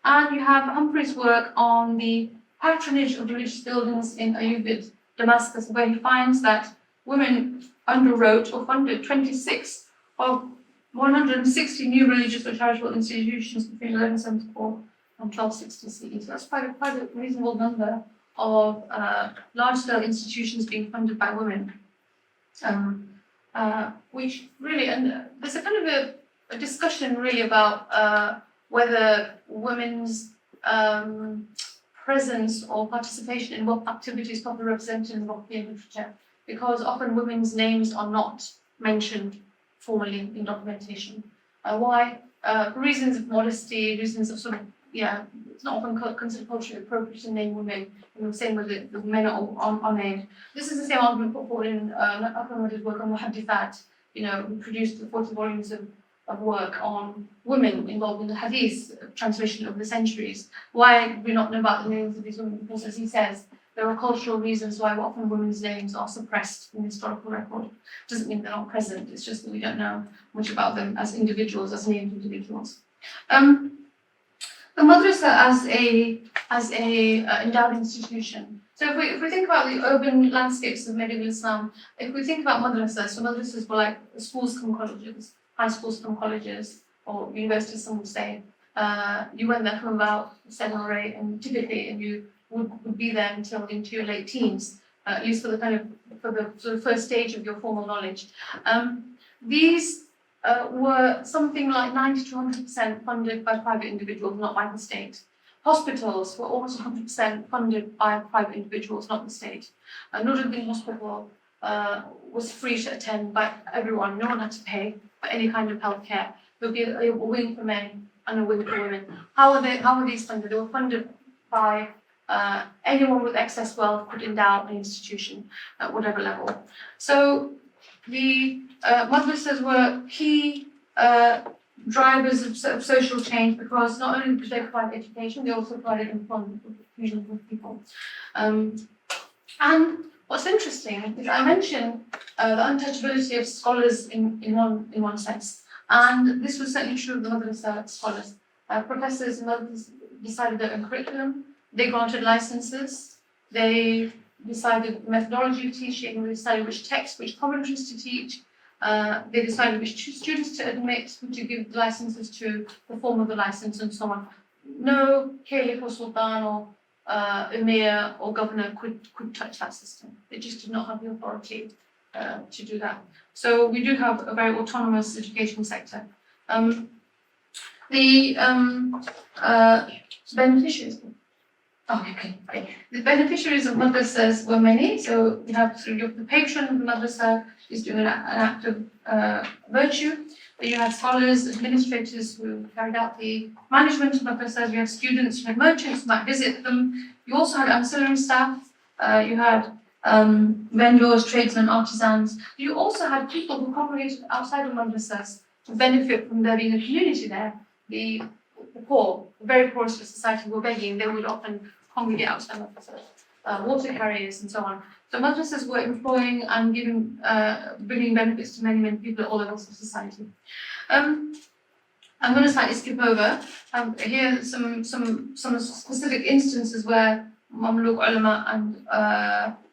And you have Humphrey's work on the patronage of religious buildings in Ayyubid, Damascus, where he finds that women underwrote or funded 26 of 160 new religious or charitable institutions between 1174 and 1260 CE. So that's quite a reasonable number of large-scale institutions being funded by women. Which really, and there's a kind of a discussion really about whether women's presence or participation in Waqf activities is properly represented in Waqfian literature, because often women's names are not mentioned formally in documentation. Why? For reasons of modesty, reasons of sort of, it's not often considered culturally appropriate to name women in the same way that the men are named. This is the same argument put forward in Ahmad's work on Muhaddithat, who produced the 40 volumes of work on women involved in the hadith transmission over the centuries. Why do we not know about the names of these women? Because, as he says, there are cultural reasons why often women's names are suppressed in the historical record. Doesn't mean they're not present, it's just that we don't know much about them as individuals, as named individuals. The madrasa as a endowed institution. So if we think about the urban landscapes of medieval Islam, if we think about madrasas, so madrasas were like schools come colleges, high schools come colleges, or universities, some would say. you went there from about 7 or 8, and typically, and you would be there until into your late teens, at least for the kind of for the sort of first stage of your formal knowledge. These were something like 90 to 100% funded by private individuals, not by the state. Hospitals were almost 100% funded by private individuals, not the state. Nuruddin Hospital was free to attend by everyone. No one had to pay for any kind of healthcare. There would be a wing for men and a wing for women. How are these funded? They were funded by anyone with excess wealth could endow an institution at whatever level. So the madrasas were key drivers of social change, because not only did they provide education, they also provided employment for people. And what's interesting is I mentioned the untouchability of scholars in one sense, and this was certainly true of the madrasa scholars. Professors and others decided their own curriculum, they granted licenses, they decided methodology of teaching, they decided which texts, which commentaries to teach, they decided which students to admit, who to give the licenses to, the form of the license, and so on. No caliph or sultan or emir or governor could touch that system. They just did not have the authority to do that. So we do have a very autonomous education sector. The beneficiaries. Oh, okay. The beneficiaries of madrasas were many. So you have the patron of the madrasa is doing an act of virtue. You have scholars, administrators who carried out the management of madrasas. You have students, you have merchants who might visit them. You also had ancillary staff. You had vendors, tradesmen, artisans. You also had people who congregated outside of madrasas to benefit from there being a community there. The poor, the very poorest of society were begging. They would often congregate outside madrasas, water carriers, and so on. So madrasas were employing and bringing benefits to many, many people at all levels of society. I'm going to slightly skip over. Here some specific instances where Mamluk ulama and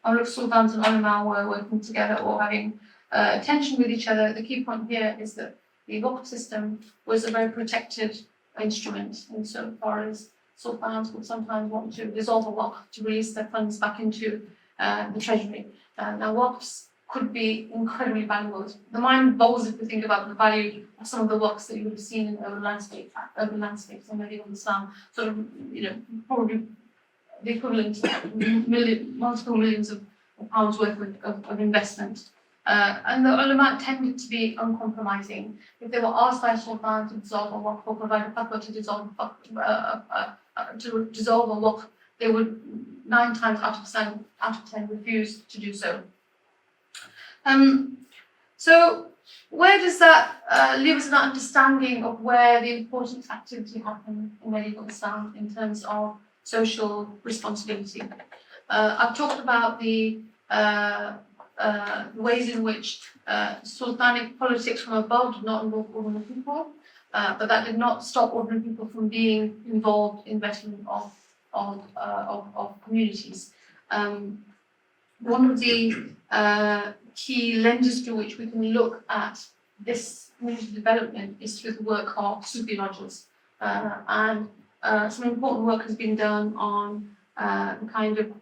Mamluk sultans and ulama were working together or having tension with each other. The key point here is that the waqf system was a very protected instrument, and so far as sultans would sometimes want to dissolve a waqf to release their funds back into the treasury. Now waqfs could be incredibly valuable. The mind boggles if you think about the value of some of the waqfs that you would have seen in urban landscapes in medieval Islam. Sort of, probably the equivalent to multiple millions of pounds worth of investment. And the ulama tended to be uncompromising. If they were asked by sultan to dissolve a waqf or provide a fatwa to dissolve a waqf, they would 9 times out of 10 refuse to do so. So where does that leave us an understanding of where the important activity happened in medieval Islam in terms of social responsibility? I've talked about the ways in which sultanic politics from above did not involve ordinary people, but that did not stop ordinary people from being involved in bettering of communities. One of the key lenses through which we can look at this community development is through the work of Sufi lodges. And some important work has been done on the kind of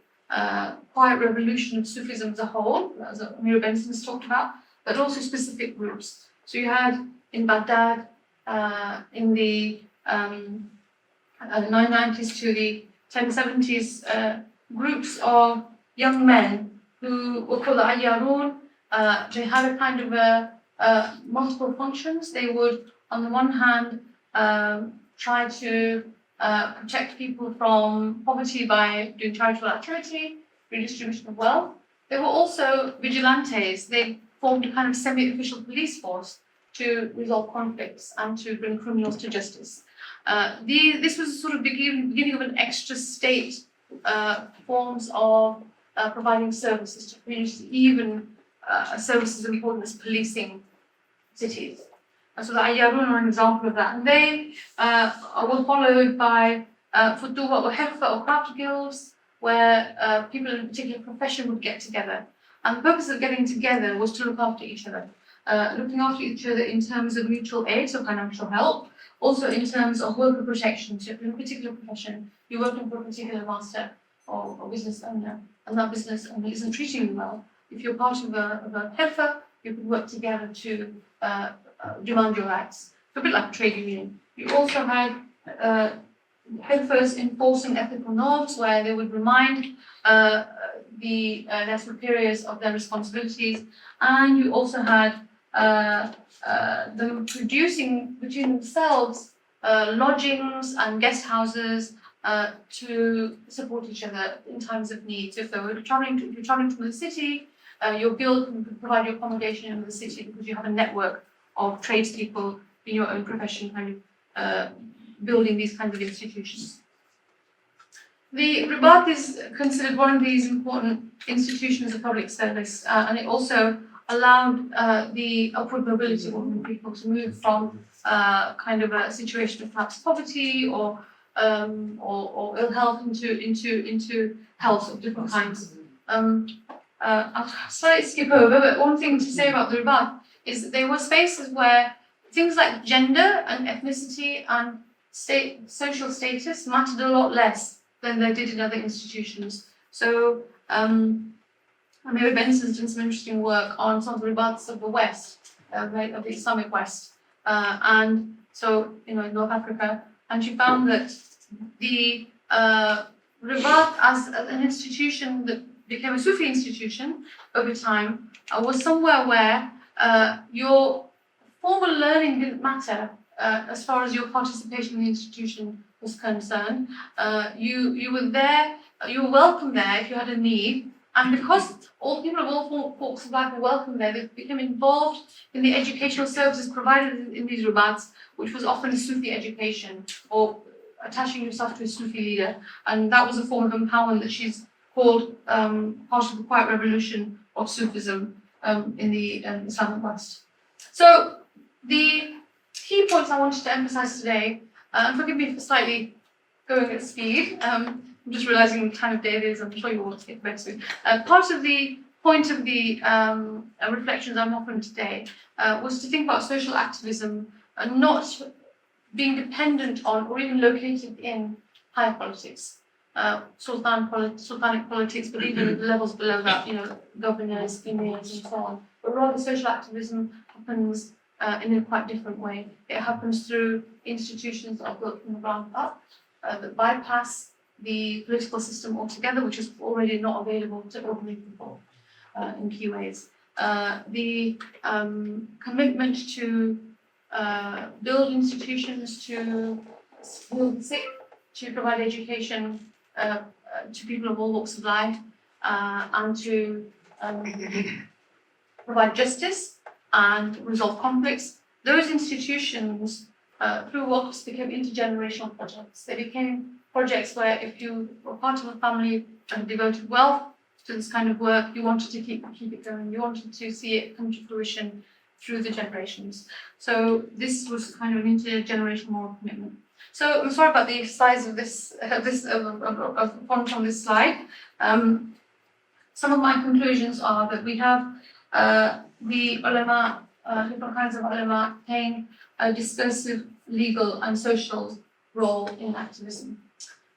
quiet revolution of Sufism as a whole, as Amir Benson has talked about, but also specific groups. So you had in Baghdad in the 990s to the 1070s groups of young men who were called the Ayyarun. They had a kind of multiple functions. They would, on the one hand, try to protect people from poverty by doing charitable activity, redistribution of wealth. They were also vigilantes. They formed a kind of semi-official police force to resolve conflicts and to bring criminals to justice. This was sort of beginning of an extra state forms of providing services to communities, even services important as policing cities. So the Ayyarun are an example of that. And they were followed by Futuwa or Herfa or craft guilds, where people in a particular profession would get together. And the purpose of getting together was to look after each other. looking after each other in terms of mutual aid, so financial help, also in terms of worker protection. So if in a particular profession, you're working for a particular master or business owner, and that business owner isn't treating you well, if you're part of a helfer, you could work together to demand your rights. So a bit like a trade union. You also had helfers enforcing ethical norms where they would remind their superiors of their responsibilities, and you also had them producing between themselves lodgings and guest houses to support each other in times of need. So if you're traveling from the city, your guild can provide you accommodation in the city because you have a network of tradespeople in your own profession, kind of building these kinds of institutions. The Ribat is considered one of these important institutions of public service, and it also allowed the upward mobility of ordinary people to move from kind of a situation of perhaps poverty or ill health into health of different kinds. I'll slightly skip over, but one thing to say about the Ribat is that there were spaces where things like gender and ethnicity and social status mattered a lot less than they did in other institutions. So Mary Benson's done some interesting work on some of the Ribats of the West, of the Islamic West, and so in North Africa, and she found that the Ribat as an institution that became a Sufi institution over time was somewhere where your formal learning didn't matter as far as your participation in the institution was concerned. You were there, you were welcome there if you had a need, and because all people of all walks of life were welcome there, they became involved in the educational services provided in these Ribats, which was often Sufi education or attaching yourself to a Sufi leader, and that was a form of empowerment that she's called part of the quiet revolution of Sufism in the Islamic West. So the key points I wanted to emphasize today, and forgive me for slightly going at speed, I'm just realizing the time of day it is, I'm sure you all want to get to bed soon. Part of the point of the reflections I'm offering today was to think about social activism and not being dependent on or even located in higher politics. Sultanic politics, but even levels below that, governors, emirs, and so on. But rather, social activism happens in a quite different way. It happens through institutions that are built from the ground up, that bypass the political system altogether, which is already not available to ordinary people in key ways. The commitment to build institutions, to heal the sick, to provide education to people of all walks of life, and to provide justice and resolve conflicts. Those institutions, through WAPs, became intergenerational projects. They became projects where if you were part of a family and devoted wealth to this kind of work, you wanted to keep it going. You wanted to see it come to fruition through the generations. So this was kind of an intergenerational moral commitment. So I'm sorry about the size of this font on this slide. Some of my conclusions are that we have the ulama, different kinds of ulama, playing a discursive, legal, and social role in activism.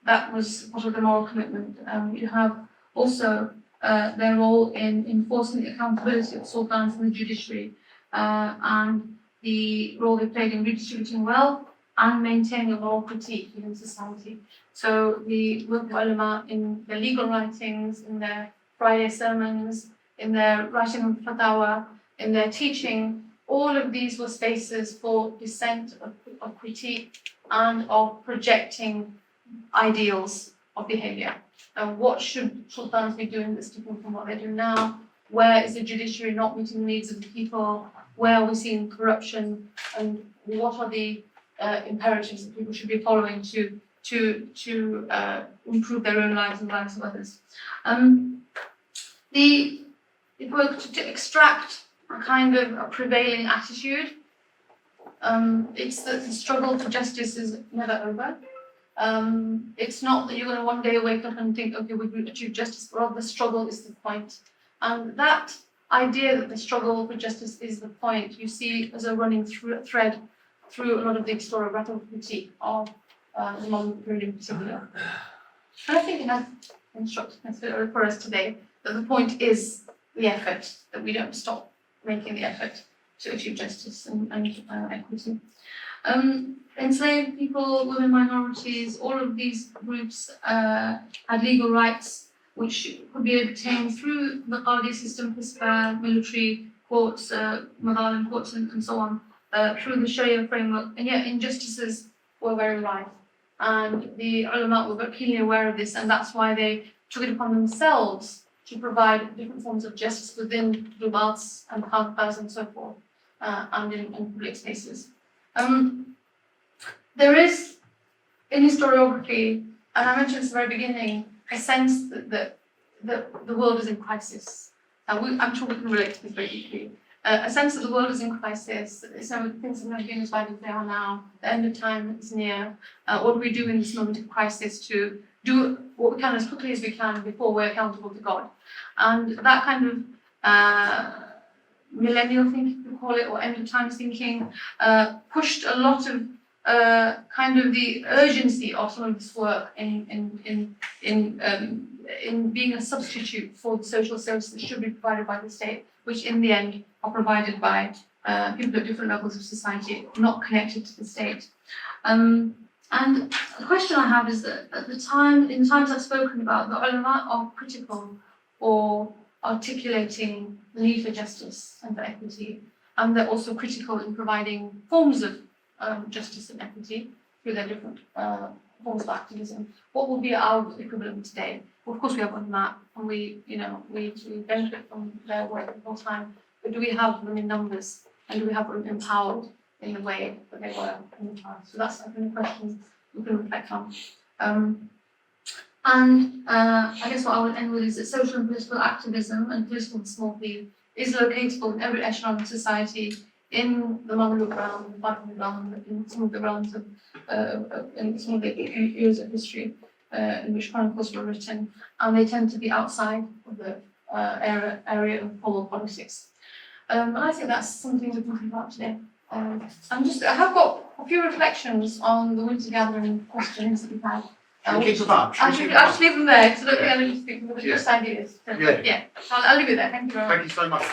That was part of the moral commitment. You have also their role in enforcing the accountability of sultans and the judiciary, and the role they played in redistributing wealth and maintaining a moral critique within society. So the work of ulama in their legal writings, in their Friday sermons, in their writing of fatwa, in their teaching, all of these were spaces for dissent, of critique, and of projecting ideals of behaviour. And what should sultans be doing that's different from what they do now? Where is the judiciary not meeting the needs of the people? Where are we seeing corruption? And what are the imperatives that people should be following to improve their own lives and the lives of others? If we were to extract a kind of a prevailing attitude, it's that the struggle for justice is never over. It's not that you're going to one day wake up and think, okay, we've achieved justice, but rather the struggle is the point. And that idea that the struggle for justice is the point you see as a running thread through a lot of the historiographical critique of the modern period in particular. And I think it has instructed for us today that the point is the effort, that we don't stop making the effort to achieve justice and equity. Enslaved people, women, minorities, all of these groups had legal rights which could be obtained through the Qadi system, Hisba, military courts, Madhalim courts, and so on, through the Sharia framework, and yet injustices were very rife. And the ulama were very keenly aware of this, and that's why they took it upon themselves to provide different forms of justice within Rubats and Khalfas and so forth, and in public spaces. There is, in historiography, and I mentioned this at the very beginning, a sense that the world is in crisis. I'm sure we can relate to this very deeply. A sense that the world is in crisis, some things have never been as bad as they are now, the end of time is near. What do we do in this moment of crisis to do what we can as quickly as we can before we're accountable to God? And that kind of millennial thinking, we call it, or end of times thinking, pushed a lot of kind of the urgency of some of this work in being a substitute for the social services that should be provided by the state, which in the end are provided by people at different levels of society, not connected to the state. And the question I have is that at the time, in the times I've spoken about, the ulama are critical or articulating the need for justice and for equity, and they're also critical in providing forms of justice and equity through their different forms of activism. What will be our equivalent today? Well, of course, we have ulama, and we benefit from their work the whole time. But do we have them in numbers, and do we have them empowered in the way that they were in the past? So that's, I think, a question we can reflect on. I guess what I would end with is that social and political activism and political small p is locatable in every echelon of society, in the Mamluk realm, the Fatimid realm, in some of the realms of, in some of the eras of history in which chronicles were written, and they tend to be outside of the area of formal politics. And I think that's something we're talking about today. I have got a few reflections on the winter gathering questions that we've had. Should we keep them up? I'll just leave them there, because I don't think I'm interested in the just ideas. So, Yeah. Yeah, I'll leave it there. Thank you very much. Thank you so much.